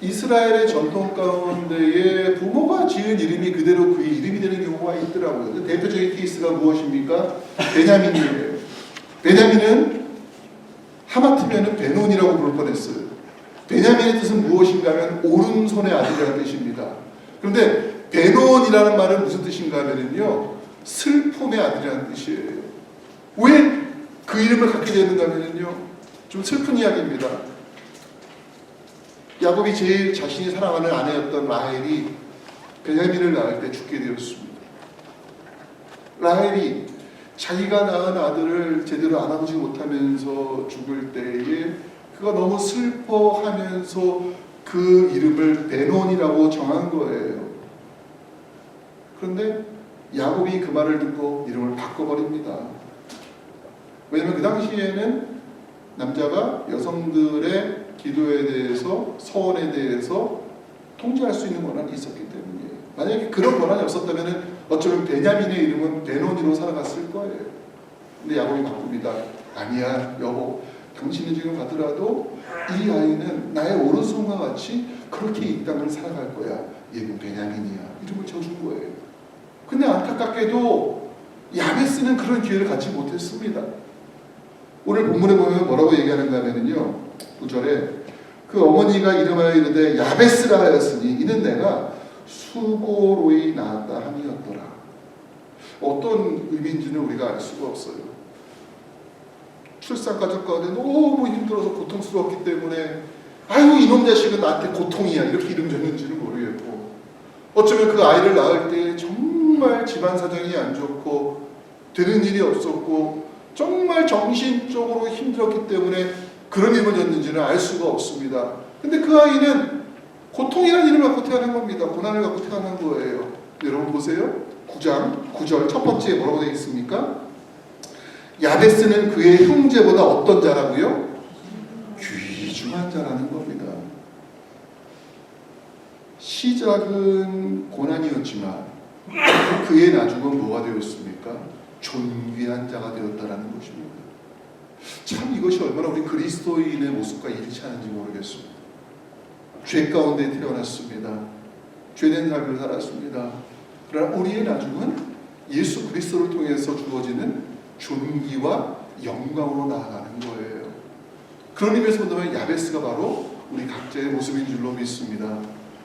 이스라엘의 전통 가운데에 부모가 지은 이름이 그대로 그 이름이 되는 경우가 있더라고요. 대표적인 케이스가 무엇입니까? 베냐민이에요. 베냐민은 하마터면 베논이라고 부를 뻔했어요. 베냐민의 뜻은 무엇인가 하면 오른손의 아들이라는 뜻입니다. 그런데 베논이라는 말은 무슨 뜻인가 하면요, 슬픔의 아들이라는 뜻이에요. 왜 그 이름을 갖게 되는가 하면요, 좀 슬픈 이야기입니다. 야곱이 제일 자신이 사랑하는 아내였던 라헬이 베냐민을 낳을 때 죽게 되었습니다. 라헬이 자기가 낳은 아들을 제대로 안아보지 못하면서 죽을 때에 그가 너무 슬퍼하면서 그 이름을 베논이라고 정한 거예요. 그런데 야곱이 그 말을 듣고 이름을 바꿔버립니다. 왜냐하면 그 당시에는 남자가 여성들의 기도에 대해서, 서원에 대해서 통제할 수 있는 권한이 있었기 때문이에요. 만약에 그런 권한이 없었다면 어쩌면 베냐민의 이름은 베논이로 살아갔을 거예요. 근데 야곱이 바꿉니다. 아니야 여보, 당신이 지금 가더라도 이 아이는 나의 오른손과 같이 그렇게 이 땅을 살아갈 거야. 얘는 베냐민이야. 이름을 지어준 거예요. 근데 안타깝게도 야베스는 그런 기회를 갖지 못했습니다. 오늘 본문에 보면 뭐라고 얘기하는가 하면요, 9절에 그 어머니가 이름하여 이르되 야베스라 하였으니 이는 내가 수고로이 낳았다 함이었더라. 어떤 의미인지는 우리가 알 수가 없어요. 출산 과정 가운데 너무 힘들어서 고통스러웠기 때문에 아이고 이놈 자식은 나한테 고통이야 이렇게 이름 줬는지는 모르겠고, 어쩌면 그 아이를 낳을 때 정말 집안 사정이 안 좋고 되는 일이 없었고 정말 정신적으로 힘들었기 때문에 그런 이름을 줬는지는 알 수가 없습니다. 근데 그 아이는 고통이라는 이름을 갖고 태어난 겁니다. 고난을 갖고 태어난 거예요. 여러분 보세요. 9장 9절 첫 번째 뭐라고 되어 있습니까? 야베스는 그의 형제보다 어떤 자라고요? 귀중한 자라는 겁니다. 시작은 고난이었지만 그의 나중은 뭐가 되었습니까? 존귀한 자가 되었다라는 것입니다. 참 이것이 얼마나 우리 그리스도인의 모습과 일치하는지 모르겠습니다. 죄 가운데 태어났습니다. 죄된 삶을 살았습니다. 그러나 우리의 나중은 예수 그리스도를 통해서 주어지는 존귀와 영광으로 나아가는 거예요. 그런 의미에서 본다면 야베스가 바로 우리 각자의 모습인 줄로 믿습니다.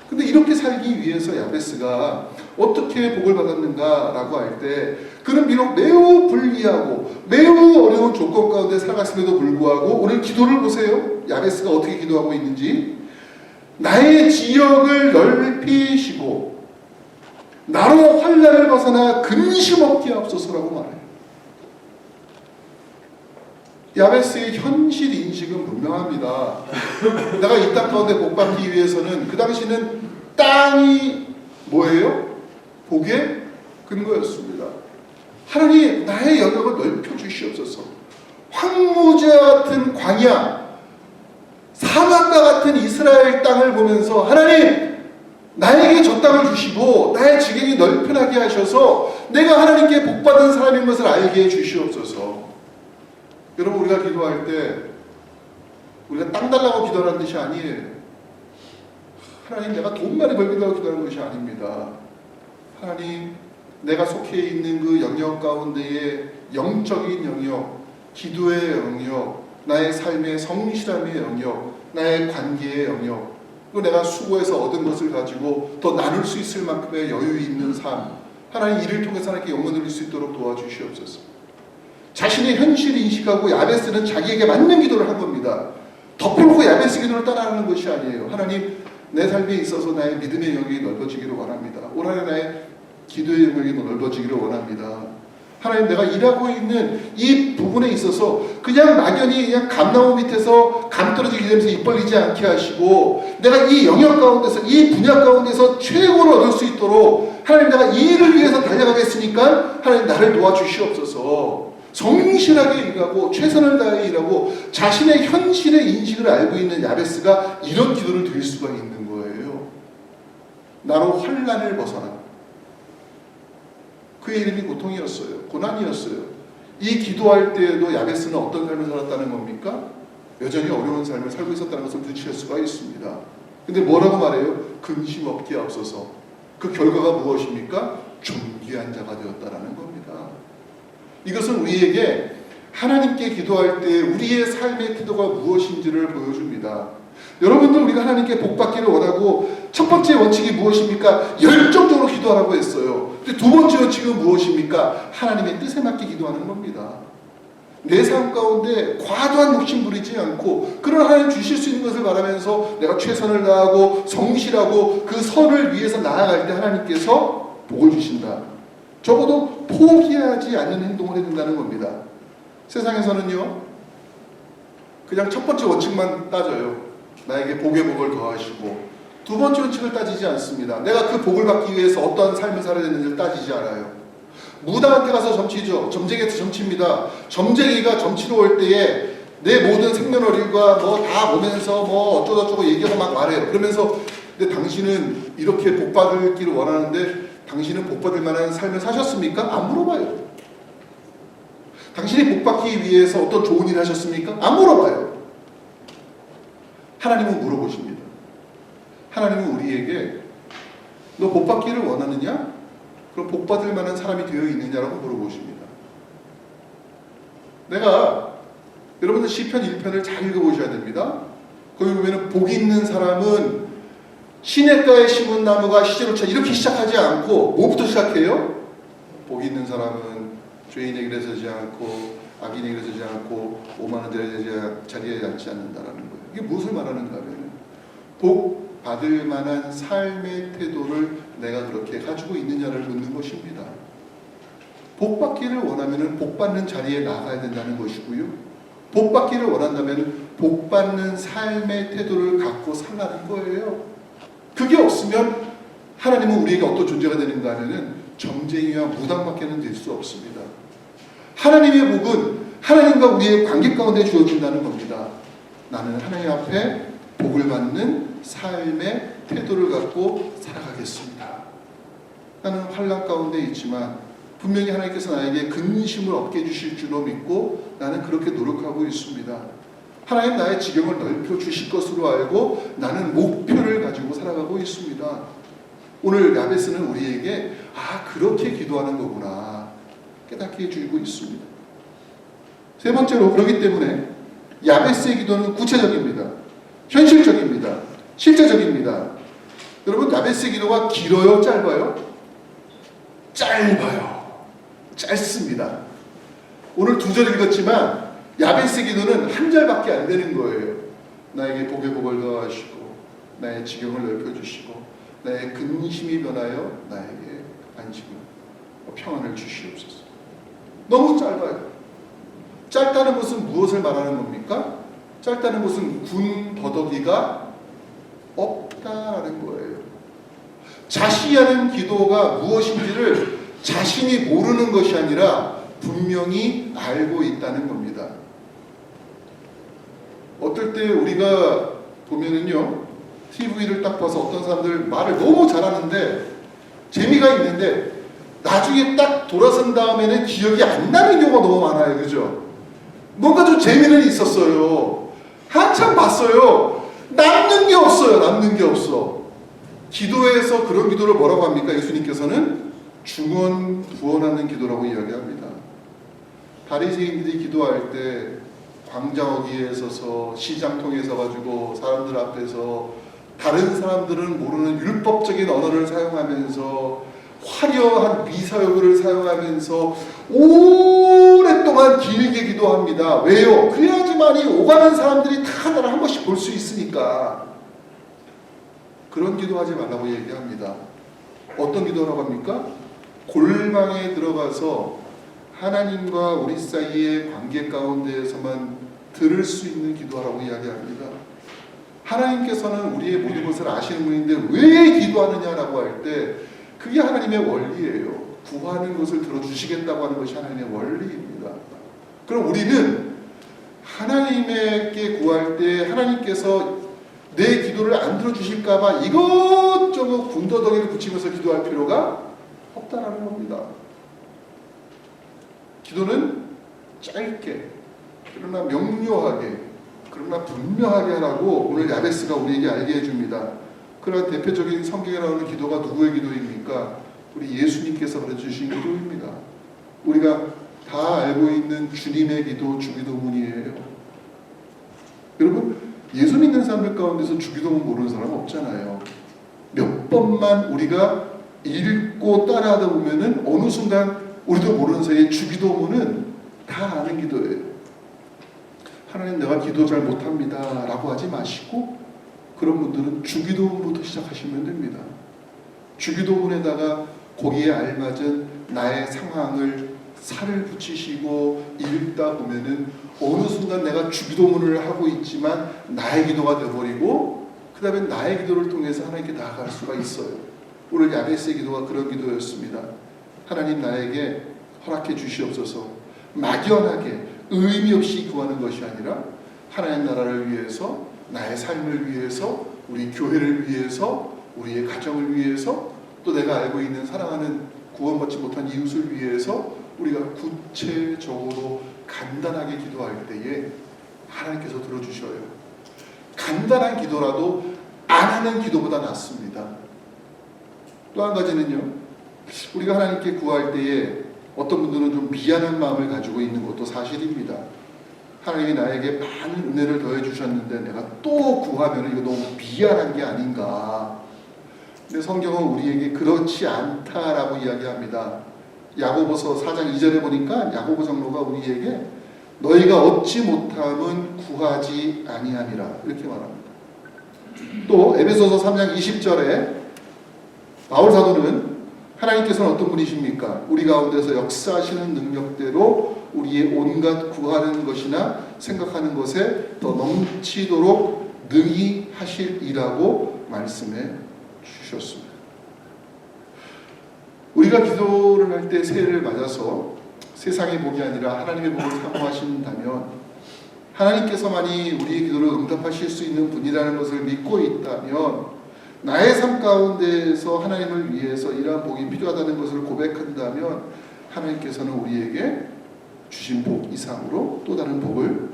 근데 이렇게 살기 위해서 야베스가 어떻게 복을 받았는가라고 할 때 그는 비록 매우 불리하고 매우 어려운 조건 가운데 살아갔음에도 불구하고 오늘 기도를 보세요. 야베스가 어떻게 기도하고 있는지. 나의 지역을 넓히시고 나로 환난을 벗어나 근심 없게 하옵소서라고 말해요. 야베스의 현실 인식은 분명합니다. 내가 이 땅 가운데 복 받기 위해서는 그 당시는 땅이 뭐예요? 복의 근거였습니다. 하나님 나의 영역을 넓혀 주시옵소서. 황무지와 같은 광야, 사막과 같은 이스라엘 땅을 보면서 하나님 나에게 저 땅을 주시고 나의 지경이 넓혀나게 하셔서 내가 하나님께 복받은 사람인 것을 알게 해 주시옵소서. 여러분 우리가 기도할 때 우리가 땅 달라고 기도하는 뜻이 아니에요. 하나님 내가 돈 많이 벌기라고 기도하는 것이 아닙니다. 하나님 내가 속해 있는 그 영역 가운데의 영적인 영역, 기도의 영역, 나의 삶의 성실함의 영역, 나의 관계의 영역, 또 내가 수고해서 얻은 것을 가지고 더 나눌 수 있을 만큼의 여유 있는 삶, 하나님 이를 통해서 하나님께 영광 돌릴 수 있도록 도와주시옵소서. 자신의 현실을 인식하고 야베스는 자기에게 맞는 기도를 한 겁니다. 덮어놓고 야베스 기도를 따라하는 것이 아니에요. 하나님 내 삶에 있어서 나의 믿음의 영역이 넓어지기를 원합니다. 올 한해 나의 기도의 영역이 넓어지기를 원합니다. 하나님 내가 일하고 있는 이 부분에 있어서 그냥 막연히 그냥 감나무 밑에서 감 떨어지게 되면서 입 벌리지 않게 하시고 내가 이 영역 가운데서 이 분야 가운데서 최고를 얻을 수 있도록 하나님 내가 이 일을 위해서 달려가겠으니까 하나님 나를 도와주시옵소서. 성실하게 일하고 최선을 다해 일하고 자신의 현실의 인식을 알고 있는 야베스가 이런 기도를 드릴 수가 있는 거예요. 나로 환난을 벗어나. 그의 이름이 고통이었어요. 고난이었어요. 이 기도할 때에도 야베스는 어떤 삶을 살았다는 겁니까? 여전히 어려운 삶을 살고 있었다는 것을 눈치챌 수가 있습니다. 근데 뭐라고 말해요? 근심 없게 앞서서. 그 결과가 무엇입니까? 존귀한 자가 되었다라는 겁니다. 이것은 우리에게 하나님께 기도할 때 우리의 삶의 태도가 무엇인지를 보여줍니다. 여러분들 우리가 하나님께 복받기를 원하고 첫 번째 원칙이 무엇입니까? 열정적으로 기도하라고 했어요. 근데 두 번째 원칙은 무엇입니까? 하나님의 뜻에 맞게 기도하는 겁니다. 내 삶 가운데 과도한 욕심 부리지 않고 그런 하나님 주실 수 있는 것을 바라면서 내가 최선을 다하고 성실하고 그 선을 위해서 나아갈 때 하나님께서 복을 주신다. 적어도 포기하지 않는 행동을 해야 된다는 겁니다. 세상에서는요 그냥 첫 번째 원칙만 따져요. 나에게 복의 복을 더하시고 두 번째 원칙을 따지지 않습니다. 내가 그 복을 받기 위해서 어떠한 삶을 살아야 되는지를 따지지 않아요. 무당한테 가서 점치죠. 점쟁이한테 점칩니다. 점쟁이가 점치러 올 때에 내 모든 생년월일과 뭐 다 보면서 뭐 어쩌고저쩌고 얘기하고 막 말해요. 그러면서 근데 당신은 이렇게 복 받기를 원하는데 당신은 복 받을 만한 삶을 사셨습니까? 안 물어봐요. 당신이 복 받기 위해서 어떤 좋은 일을 하셨습니까? 안 물어봐요. 하나님은 물어보십니다. 하나님은 우리에게 너 복 받기를 원하느냐? 그럼 복받을 만한 사람이 되어 있느냐라고 물어보십니다. 내가 여러분들 시편 1편을 잘 읽어보셔야 됩니다. 거기 보면 복 있는 사람은 시냇가에 심은 나무가 시제로 차 이렇게 시작하지 않고 뭐부터 시작해요? 복 있는 사람은 죄인의 길에 서지 않고 악인의 길에 서지 않고 오만한 자리에 앉지 않는다라는 거예요. 이게 무엇을 말하는가 하면 복 받을 만한 삶의 태도를 내가 그렇게 가지고 있느냐를 묻는 것입니다. 복 받기를 원하면 복 받는 자리에 나가야 된다는 것이고요. 복 받기를 원한다면 복 받는 삶의 태도를 갖고 살라는 거예요. 그게 없으면 하나님은 우리에게 어떤 존재가 되는가 하면은 점쟁이와 무당밖에는 될 수 없습니다. 하나님의 복은 하나님과 우리의 관계 가운데 주어진다는 겁니다. 나는 하나님 앞에 복을 받는 삶의 태도를 갖고 살아가겠습니다. 나는 환난 가운데 있지만 분명히 하나님께서 나에게 근심을 얻게 해주실 줄로 믿고 나는 그렇게 노력하고 있습니다. 하나님 나의 지경을 넓혀 주실 것으로 알고 나는 목표를 가지고 살아가고 있습니다. 오늘 야베스는 우리에게 그렇게 기도하는 거구나 깨닫게 해주고 있습니다. 세 번째로 그렇기 때문에 야베스의 기도는 구체적입니다. 현실적입니다. 실제적입니다. 여러분 야베스의 기도가 길어요? 짧아요? 짧아요. 짧습니다. 오늘 2절 읽었지만 야베스 기도는 한 절밖에 안 되는 거예요. 나에게 복의 복을 더하시고 나의 지경을 넓혀주시고 나의 근심이 변하여 나에게 안식을 평안을 주시옵소서. 너무 짧아요. 짧다는 것은 무엇을 말하는 겁니까? 짧다는 것은 군 더더기가 없다라는 거예요. 자신이 하는 기도가 무엇인지를 자신이 모르는 것이 아니라 분명히 알고 있다는 겁니다. 어떨 때 우리가 보면은요, TV를 딱 봐서 어떤 사람들 말을 너무 잘하는데 재미가 있는데 나중에 딱 돌아선 다음에는 기억이 안 나는 경우가 너무 많아요. 그죠? 뭔가 좀 재미는 있었어요. 한참 봤어요. 남는 게 없어요. 남는 게 없어. 기도에서 그런 기도를 뭐라고 합니까? 예수님께서는 중언 부언하는 기도라고 이야기합니다. 바리새인들이 기도할 때 광장어귀에 서서 시장통에 서가지고 사람들 앞에서 다른 사람들은 모르는 율법적인 언어를 사용하면서 화려한 미사여구를 사용하면서 오랫동안 길게 기도합니다. 왜요? 그래야지만이 오가는 사람들이 다 나를 한 번씩 볼 수 있으니까. 그런 기도하지 말라고 얘기합니다. 어떤 기도라고 합니까? 골방에 들어가서 하나님과 우리 사이의 관계 가운데에서만 들을 수 있는 기도하라고 이야기합니다. 하나님께서는 우리의 모든 것을 아시는 분인데 왜 기도하느냐라고 할 때 그게 하나님의 원리예요. 구하는 것을 들어주시겠다고 하는 것이 하나님의 원리입니다. 그럼 우리는 하나님께 구할 때 하나님께서 내 기도를 안 들어주실까봐 이것저것 군더더기를 붙이면서 기도할 필요가 없다라는 겁니다. 기도는 짧게 그러나 명료하게 그러나 분명하게 하라고 오늘 야베스가 우리에게 알게 해줍니다. 그러나 대표적인 성경에 나오는 기도가 누구의 기도입니까? 우리 예수님께서 가르쳐주신 기도입니다. 우리가 다 알고 있는 주님의 기도, 주기도문이에요. 여러분 예수 믿는 사람들 가운데서 주기도문 모르는 사람 없잖아요. 몇 번만 우리가 읽고 따라하다 보면은 어느 순간 우리도 모르는 사이에 주기도문은 다 아는 기도예요. 하나님 내가 기도 잘 못합니다 라고 하지 마시고 그런 분들은 주기도문부터 시작하시면 됩니다. 주기도문에다가 거기에 알맞은 나의 상황을 살을 붙이시고 읽다 보면은 어느 순간 내가 주기도문을 하고 있지만 나의 기도가 되어버리고 그 다음에 나의 기도를 통해서 하나님께 나아갈 수가 있어요. 오늘 야베스의 기도가 그런 기도였습니다. 하나님 나에게 허락해 주시옵소서. 막연하게 의미 없이 구하는 것이 아니라 하나님 나라를 위해서 나의 삶을 위해서 우리 교회를 위해서 우리의 가정을 위해서 또 내가 알고 있는 사랑하는 구원받지 못한 이웃을 위해서 우리가 구체적으로 간단하게 기도할 때에 하나님께서 들어주셔요. 간단한 기도라도 안 하는 기도보다 낫습니다. 또 한 가지는요. 우리가 하나님께 구할 때에 어떤 분들은 좀 미안한 마음을 가지고 있는 것도 사실입니다. 하나님이 나에게 많은 은혜를 더해 주셨는데 내가 또 구하면 이거 너무 미안한 게 아닌가. 근데 성경은 우리에게 그렇지 않다라고 이야기합니다. 야고보서 4장 2절에 보니까 야고보 장로가 우리에게 너희가 얻지 못함은 구하지 아니함이라 이렇게 말합니다. 또 에베소서 3장 20절에 바울 사도는 하나님께서는 어떤 분이십니까? 우리 가운데서 역사하시는 능력대로 우리의 온갖 구하는 것이나 생각하는 것에 더 넘치도록 능히 하실이라고 말씀해 주셨습니다. 우리가 기도를 할 때 새해를 맞아서 세상의 복이 아니라 하나님의 복을 사모하신다면 하나님께서만이 우리의 기도를 응답하실 수 있는 분이라는 것을 믿고 있다면 나의 삶 가운데에서 하나님을 위해서 이러한 복이 필요하다는 것을 고백한다면 하나님께서는 우리에게 주신 복 이상으로 또 다른 복을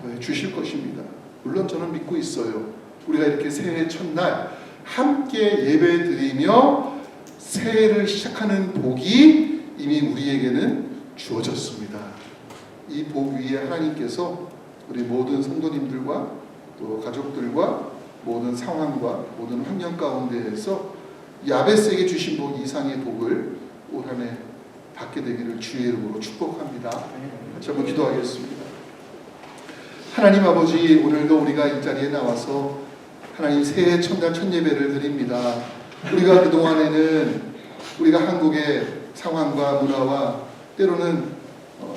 더해 주실 것입니다. 물론 저는 믿고 있어요. 우리가 이렇게 새해 첫날 함께 예배 드리며 새해를 시작하는 복이 이미 우리에게는 주어졌습니다. 이 복 위에 하나님께서 우리 모든 성도님들과 또 가족들과 모든 상황과 모든 환경 가운데에서 야베스에게 주신 복 이상의 복을 올 한 해 받게 되기를 주의 이름으로 축복합니다. 같이 한번 기도하겠습니다. 하나님 아버지, 오늘도 우리가 이 자리에 나와서 하나님 새해 첫날 첫 예배를 드립니다. 우리가 그동안에는 우리가 한국의 상황과 문화와 때로는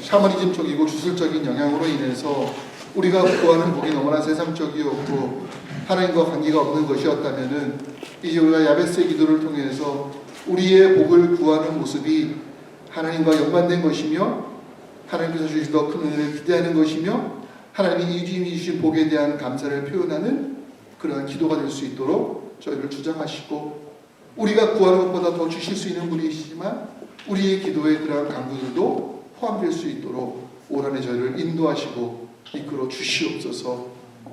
샤머니즘 쪽이고 주술적인 영향으로 인해서 우리가 구하는 복이 너무나 세상적이었고 하나님과 관계가 없는 것이었다면은 이제 우리가 야베스의 기도를 통해서 우리의 복을 구하는 모습이 하나님과 연관된 것이며 하나님께서 주신 더 큰 은혜를 기대하는 것이며 하나님이 이주님이 주신 복에 대한 감사를 표현하는 그러한 기도가 될 수 있도록 저희를 주장하시고 우리가 구하는 것보다 더 주실 수 있는 분이시지만 우리의 기도에 그러한 간구들도 포함될 수 있도록 올 한 해 저희를 인도하시고 이끌어 주시옵소서.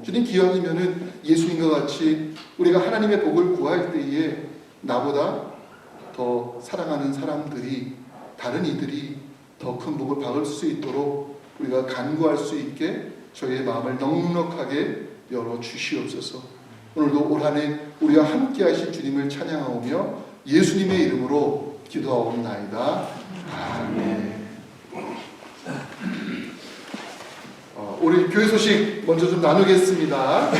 주님 기왕이면은 예수님과 같이 우리가 하나님의 복을 구할 때에 나보다 더 사랑하는 사람들이 다른 이들이 더 큰 복을 받을 수 있도록 우리가 간구할 수 있게 저희의 마음을 넉넉하게 열어 주시옵소서. 오늘도 올 한 해 우리와 함께 하실 주님을 찬양하오며 예수님의 이름으로 기도하옵나이다. 아멘. 우리 교회 소식 먼저 좀 나누겠습니다.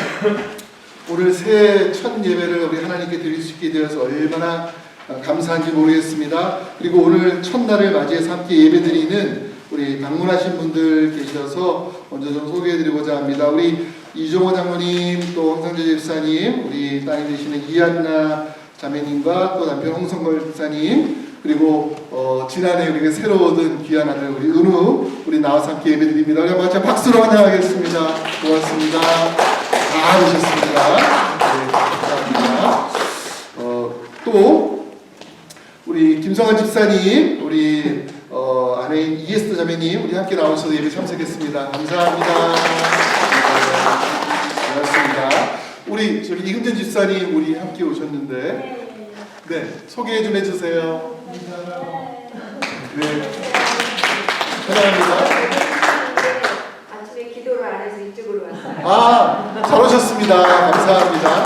오늘 새해 첫 예배를 우리 하나님께 드릴 수 있게 되어서 얼마나 감사한지 모르겠습니다. 그리고 오늘 첫날을 맞이해서 함께 예배드리는 우리 방문하신 분들 계셔서 먼저 좀 소개해드리고자 합니다. 우리 이종호 장로님, 또 홍성재 집사님, 우리 따님 되시는 이한나 자매님과 또 남편 홍성걸 집사님, 그리고 지난해 우리가 새로 얻은 귀한 아들 우리 은우 우리 나와서 함께 예배드립니다. 우리 마찬가지 박수로 환영하겠습니다. 고맙습니다. 다 오셨습니다. 네, 감사합니다. 또 우리 김성환 집사님, 우리 아내인 이에스터 자매님 우리 함께 나오셔서 예배 참석했습니다. 감사합니다. 네, 고맙습니다. 우리 저기 이금전 집사님 우리 함께 오셨는데 네 소개 좀 해주세요. 네, 사랑합니다. 아침에 기도를 안 해서 이쪽으로 왔어요. 아, 잘 오셨습니다. 감사합니다.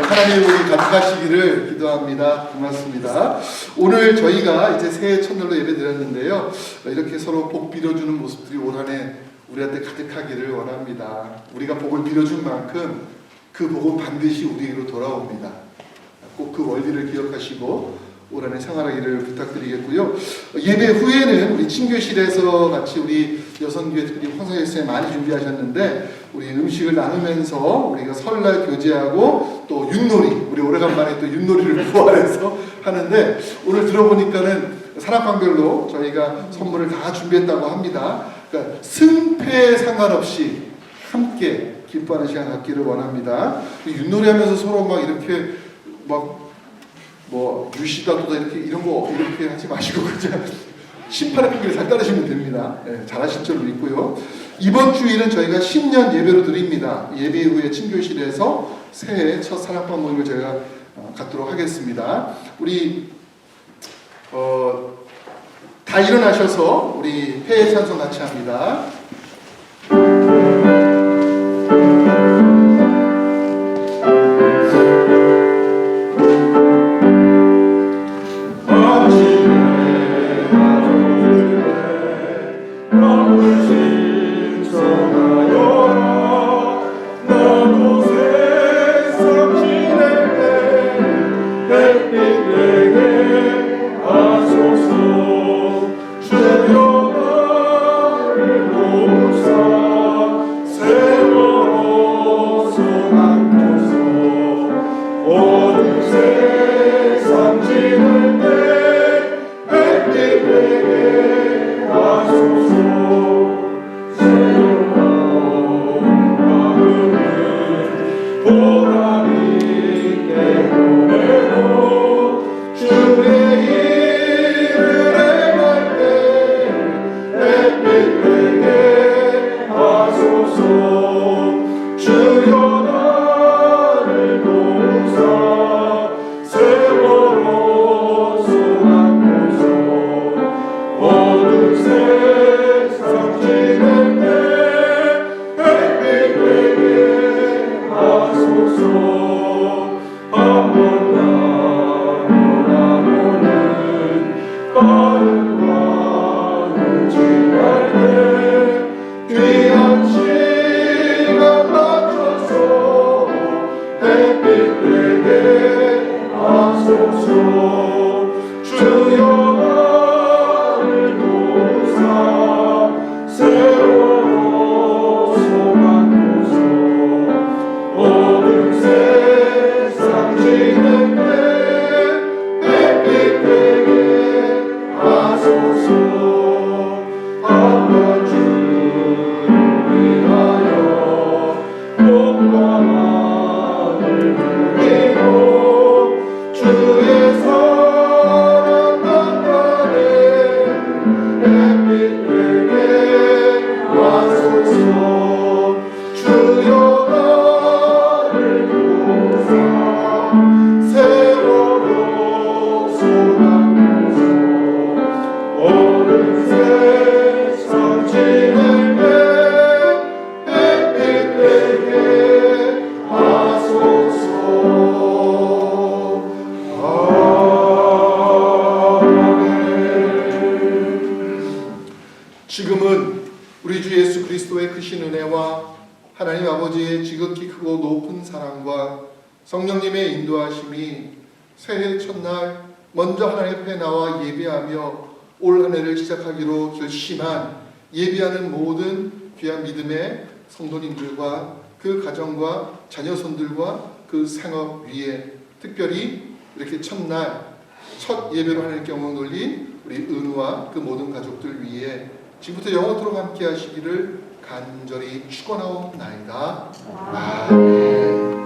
하나님 우리 가득하시기를 기도합니다. 고맙습니다. 오늘 저희가 이제 새해 첫날로 예배 드렸는데요. 이렇게 서로 복 빌어주는 모습들이 올 한 해 우리한테 가득하기를 원합니다. 우리가 복을 빌어준 만큼 그 복은 반드시 우리에게로 돌아옵니다. 꼭 그 원리를 기억하시고 올 한 해 생활하기를 부탁드리겠고요. 예배 후에는 우리 친교실에서 같이 우리 여성교회 특별히 황성일쌤 많이 준비하셨는데 우리 음식을 나누면서 우리가 설날 교제하고 또 윷놀이 우리 오래간만에 또 윷놀이를 부활해서 하는데 오늘 들어보니까는 산악관별로 저희가 선물을 다 준비했다고 합니다. 그러니까 승패 상관없이 함께 기뻐하는 시간 갖기를 원합니다. 윷놀이 하면서 서로 막 이렇게 막 뭐 유시다 또다 이렇게 이런 거 이렇게 하지 마시고 그냥 심판의 판결에 잘 따르시면 됩니다. 네, 잘하실 줄 믿고요. 이번 주일은 저희가 신년 예배로 드립니다. 예배 후에 친교실에서 새해 첫 사랑방 모임을 저희가 갖도록 하겠습니다. 우리 다 일어나셔서 우리 폐회 찬송 같이 합니다. 지금은 우리 주 예수 그리스도의 크신 은혜와 하나님 아버지의 지극히 크고 높은 사랑과 성령님의 인도하심이 새해 첫날 먼저 하나님 앞에 나와 예배하며 올 한 해를 시작하기로 결심한 예배하는 모든 귀한 믿음의 성도님들과 그 가정과 자녀손들과 그 생업 위에 특별히 이렇게 첫날 첫 예배로 하나님께 영광 돌린 우리 은우와 그 모든 가족들 위에 지금부터 영원토록 함께 하시기를 간절히 축원하옵나이다. 아멘.